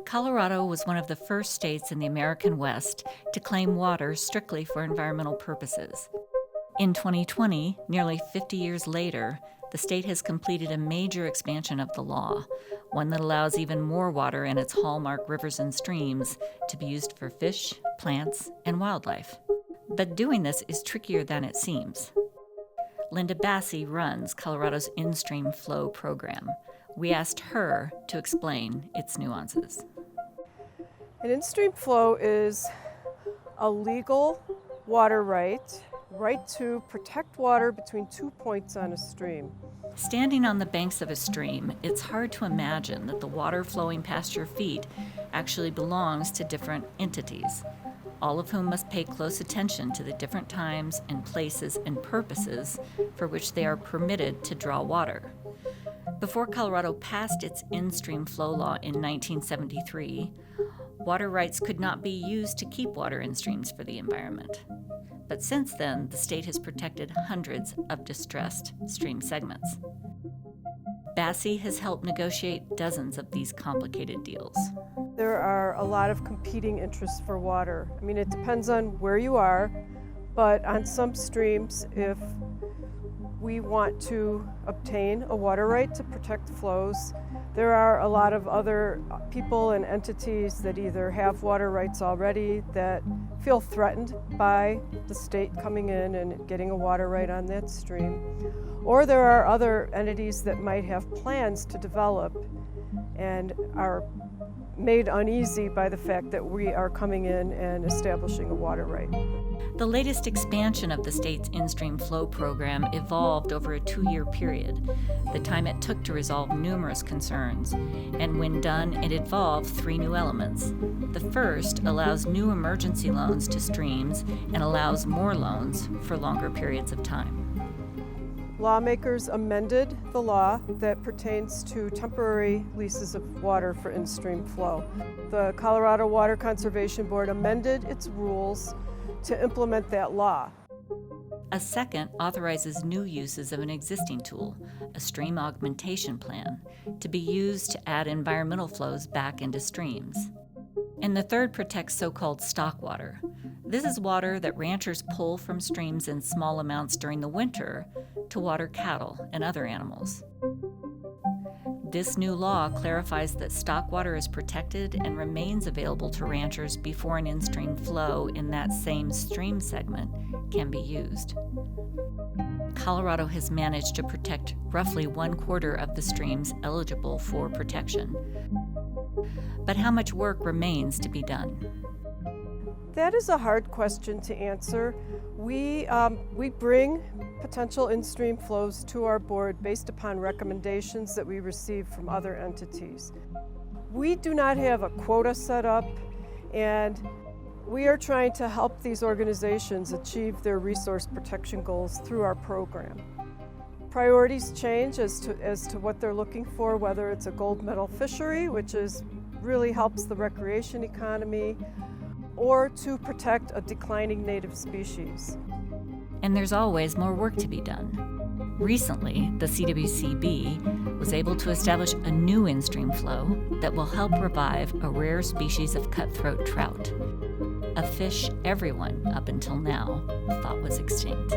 Colorado was one of the first states in the American West to claim water strictly for environmental purposes. In 2020, nearly 50 years later, the state has completed a major expansion of the law, one that allows even more water in its hallmark rivers and streams to be used for fish, plants, and wildlife. But doing this is trickier than it seems. Linda Bassi runs Colorado's Streamflow program. We asked her to explain its nuances. An instream flow is a legal water right to protect water between 2 points on a stream. Standing on the banks of a stream, it's hard to imagine that the water flowing past your feet actually belongs to different entities, all of whom must pay close attention to the different times and places and purposes for which they are permitted to draw water. Before Colorado passed its in-stream flow law in 1973, water rights could not be used to keep water in streams for the environment. But since then, the state has protected hundreds of distressed stream segments. Bassi has helped negotiate dozens of these complicated deals. There are a lot of competing interests for water. I mean, it depends on where you are, but on some streams, if we want to obtain a water right to protect flows, there are a lot of other people and entities that either have water rights already that feel threatened by the state coming in and getting a water right on that stream, or there are other entities that might have plans to develop and are made uneasy by the fact that we are coming in and establishing a water right. The latest expansion of the state's in-stream flow program evolved over a 2-year period, the time it took to resolve numerous concerns, and when done, it involved 3 new elements. The first allows new emergency loans to streams and allows more loans for longer periods of time. Lawmakers amended the law that pertains to temporary leases of water for in-stream flow. The Colorado Water Conservation Board amended its rules to implement that law. A second authorizes new uses of an existing tool, a stream augmentation plan, to be used to add environmental flows back into streams. And the third protects so-called stock water. This is water that ranchers pull from streams in small amounts during the winter to water cattle and other animals. This new law clarifies that stock water is protected and remains available to ranchers before an in-stream flow in that same stream segment can be used. Colorado has managed to protect roughly 1/4 of the streams eligible for protection. But how much work remains to be done? That is a hard question to answer. We bring potential in-stream flows to our board based upon recommendations that we receive from other entities. We do not have a quota set up, and we are trying to help these organizations achieve their resource protection goals through our program. Priorities change as to what they're looking for, whether it's a gold medal fishery, which really helps the recreation economy, or to protect a declining native species. And there's always more work to be done. Recently, the CWCB was able to establish a new in-stream flow that will help revive a rare species of cutthroat trout, a fish everyone up until now thought was extinct.